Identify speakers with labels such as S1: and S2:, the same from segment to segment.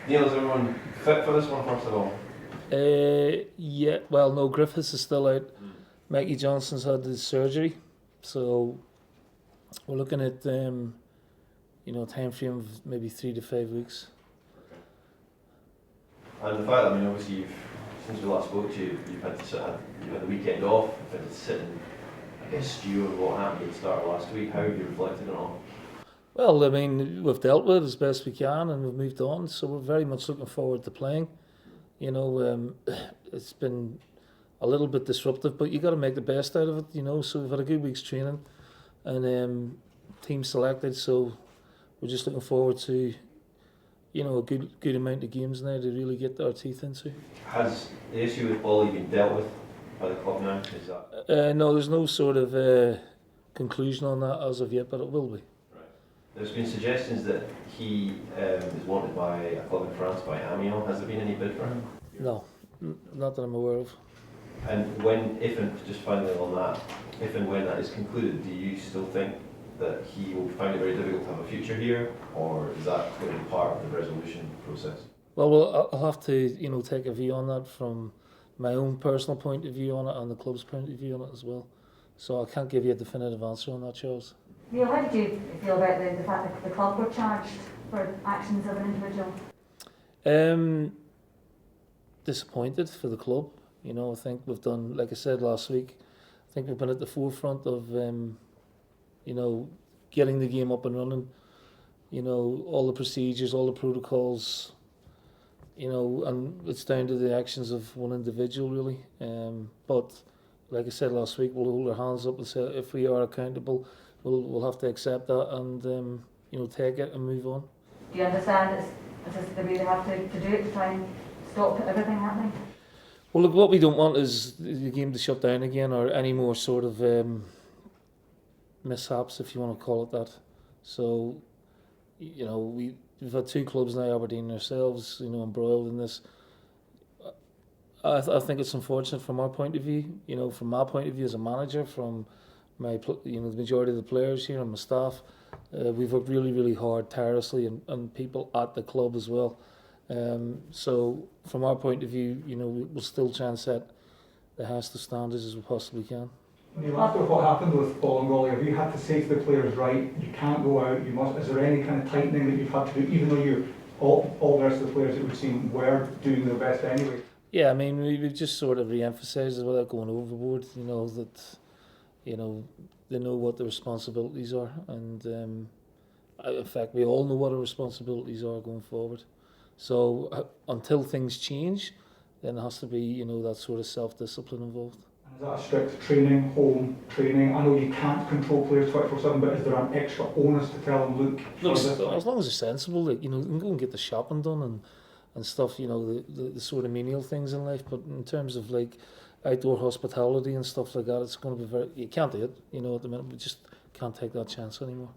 S1: Neil, is everyone fit for this one, first of all?
S2: Yeah, well, no, Griffiths is still out. Mikey Johnson's had his surgery, so we're looking at time frame of maybe 3 to 5 weeks.
S1: And the fact that, obviously, since we last spoke to you, you've had the weekend off, you've had to sit and, I guess, stew on what happened at the start of last week. How have you reflected on it all?
S2: Well, we've dealt with it as best we can and we've moved on, so we're very much looking forward to playing. It's been a little bit disruptive, but you got to make the best out of it, so we've had a good week's training and team selected, so we're just looking forward to a good amount of games now to really get our teeth into.
S1: Has the issue with Bolly been dealt with by the club now? Is that...
S2: No, there's no sort of conclusion on that as of yet, but it will be.
S1: There's been suggestions that he is wanted by a club in France, by Amiens. Has there been any bid for him?
S2: No, not that I'm aware of.
S1: And just finally on that, if and when that is concluded, do you still think that he will find it very difficult to have a future here, or is that going to be part of the resolution process?
S2: Well, I'll have to take a view on that from my own personal point of view on it and the club's point of view on it as well. So I can't give you a definitive answer on that, Charles.
S3: Neil, how did you feel about the fact that the club were charged for actions of an individual?
S2: Disappointed for the club. I think we've done, like I said last week, I think we've been at the forefront of, getting the game up and running. All the procedures, all the protocols, and it's down to the actions of one individual really. But like I said last week, we'll hold our hands up and say if we are accountable, we'll have to accept that and take it and move on.
S3: Do you understand it's just the way they have to do it to try and stop everything happening?
S2: Well, look, what we don't want is the game to shut down again or any more sort of mishaps, if you want to call it that. So, we've had two clubs now, Aberdeen and ourselves, embroiled in this. I think it's unfortunate from our point of view, from my point of view as a manager, from the majority of the players here and my staff. We've worked really, really hard, tirelessly, and people at the club as well. So from our point of view, we'll still try and set the highest of standards as we possibly can.
S4: Neil, after what happened with Bolingoli, have you had to say to the players, right, you can't go out, you must? Is there any kind of tightening that you've had to do, even though all the rest of the players, it would seem, were doing their best anyway?
S2: Yeah, we've just sort of re-emphasised without going overboard, that, they know what the responsibilities are, and in fact, we all know what our responsibilities are going forward. So until things change, then there has to be, that sort of self-discipline involved.
S4: And is that a strict training, home training? I know you can't control players 24/7, but is there an extra onus to tell them, look,
S2: as long as they're sensible, you can go and get the shopping done and stuff, the sort of menial things in life. But in terms of outdoor hospitality and stuff like that, it's going to be you can't do it, at the minute. We just can't take that chance anymore.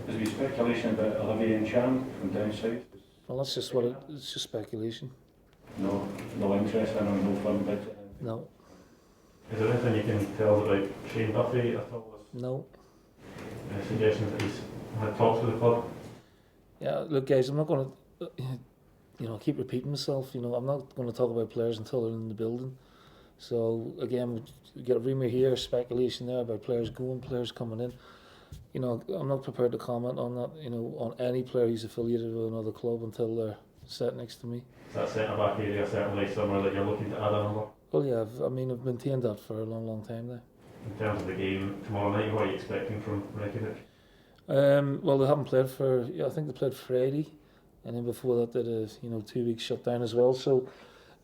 S5: There's been speculation about Olivier and Chan from down south.
S2: Well, that's just it's just speculation.
S5: No interest in him, no firm bids.
S2: No.
S6: Is there anything you can tell us about Shane Duffy at all?
S2: No.
S6: Any suggestions that he's had talks with the club?
S2: Yeah, look guys, I'm not going to, keep repeating myself, I'm not going to talk about players until they're in the building. So again, we get a rumour here, speculation there about players going, players coming in. I'm not prepared to comment on that, on any player who's affiliated with another club until they're sat next to me.
S6: Is that centre back area certainly somewhere that you're looking to add a number?
S2: Well, yeah, I've maintained that for a long, long time now.
S6: In terms of the game tomorrow night, what are you expecting from Reykjavik?
S2: Well, they haven't played I think they played Friday, and then before that they did a 2 week shutdown as well. So,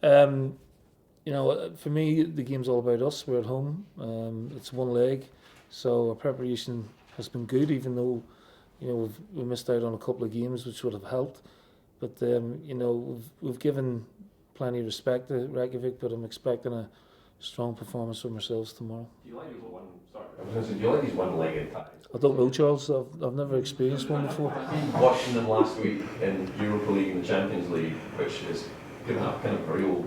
S2: for me, the game's all about us. We're at home. It's one leg, so our preparation has been good, even though we missed out on a couple of games which would have helped. But we've given plenty of respect to Reykjavik, but I'm expecting a strong performance from ourselves tomorrow.
S1: Do you like these one-legged ties?
S2: I don't know, Charles. I've never experienced one before.
S1: Watching them last week in Europa League and the Champions League, which is going to have kind of a real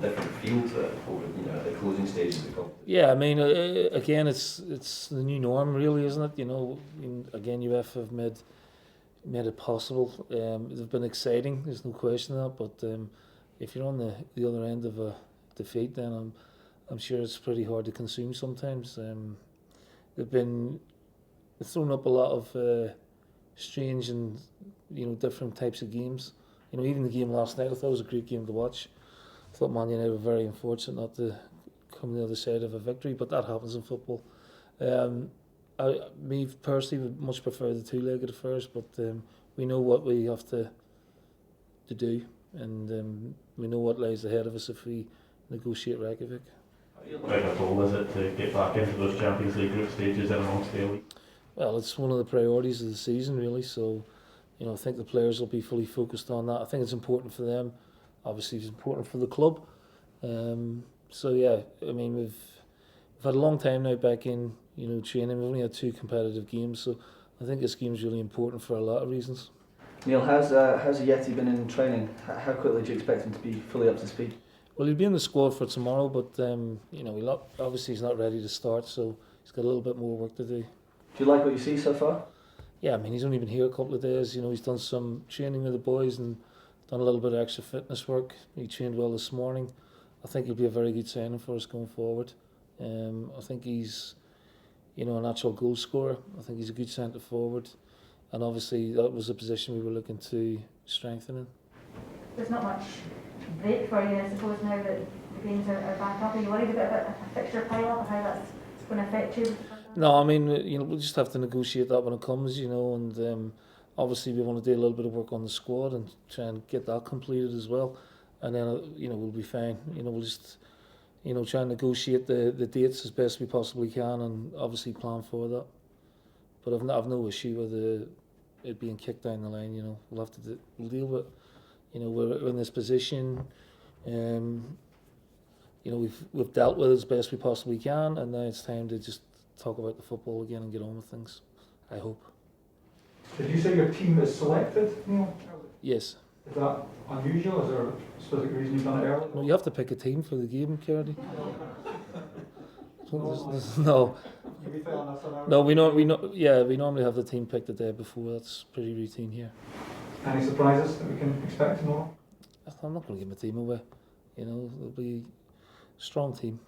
S1: different feel to it over, at the closing stages of the competition.
S2: Yeah, again, it's the new norm, really, isn't it? Again, UEFA have made made it possible. They've been exciting, there's no question of that, but if you're on the other end of a defeat, then I'm sure it's pretty hard to consume sometimes. They've thrown up a lot of strange and different types of games. Even the game last night, I thought it was a great game to watch. I thought Man United were very unfortunate not to come the other side of a victory, but that happens in football. Me personally would much prefer the two-legged affairs, but we know what we have to do, and we know what lies ahead of us if we negotiate Reykjavik.
S6: How big a goal is it to get back into those Champions League group stages and amongst the elite?
S2: Well, it's one of the priorities of the season, really. So, I think the players will be fully focused on that. I think it's important for them. Obviously, it's important for the club. So yeah, I mean, we've had a long time now back in training. We've only had 2 competitive games, so I think this game's really important for a lot of reasons.
S7: Neil, how's Yeti been in training? How quickly do you expect him to be fully up to speed?
S2: Well, he'll be in the squad for tomorrow, but obviously he's not ready to start, so he's got a little bit more work to do.
S7: Do you like what you see so far?
S2: Yeah, I mean, he's only been here a couple of days. He's done some training with the boys and done a little bit of extra fitness work. He trained well this morning. I think he'll be a very good signing for us going forward. I think he's, a natural goal scorer. I think he's a good centre forward, and obviously that was a position we were looking to strengthen in.
S3: There's not much break for you, I suppose, now that the games are back up. Are you worried about a fixture pile-up and how that's going to affect you?
S2: No, I mean, we'll just have to negotiate that when it comes, and obviously we want to do a little bit of work on the squad and try and get that completed as well, and then we'll be fine. We'll just try and negotiate the dates as best we possibly can, and obviously plan for that. But I've no issue with it being kicked down the line. We'll have to we'll deal with. We're in this position. We've dealt with it as best we possibly can, and now it's time to just talk about the football again and get on with things, I hope.
S4: Did you say your team is selected, Neil?
S2: Yes.
S4: Is that unusual? Is there a specific reason you've done it early?
S2: No, you have to pick a team for the game, Kerry. No.
S4: Can we tell us an
S2: No, we normally have the team picked the day before. That's pretty routine here.
S4: Any surprises that we can expect tomorrow?
S2: I'm not going to give my team away. It'll be a strong team.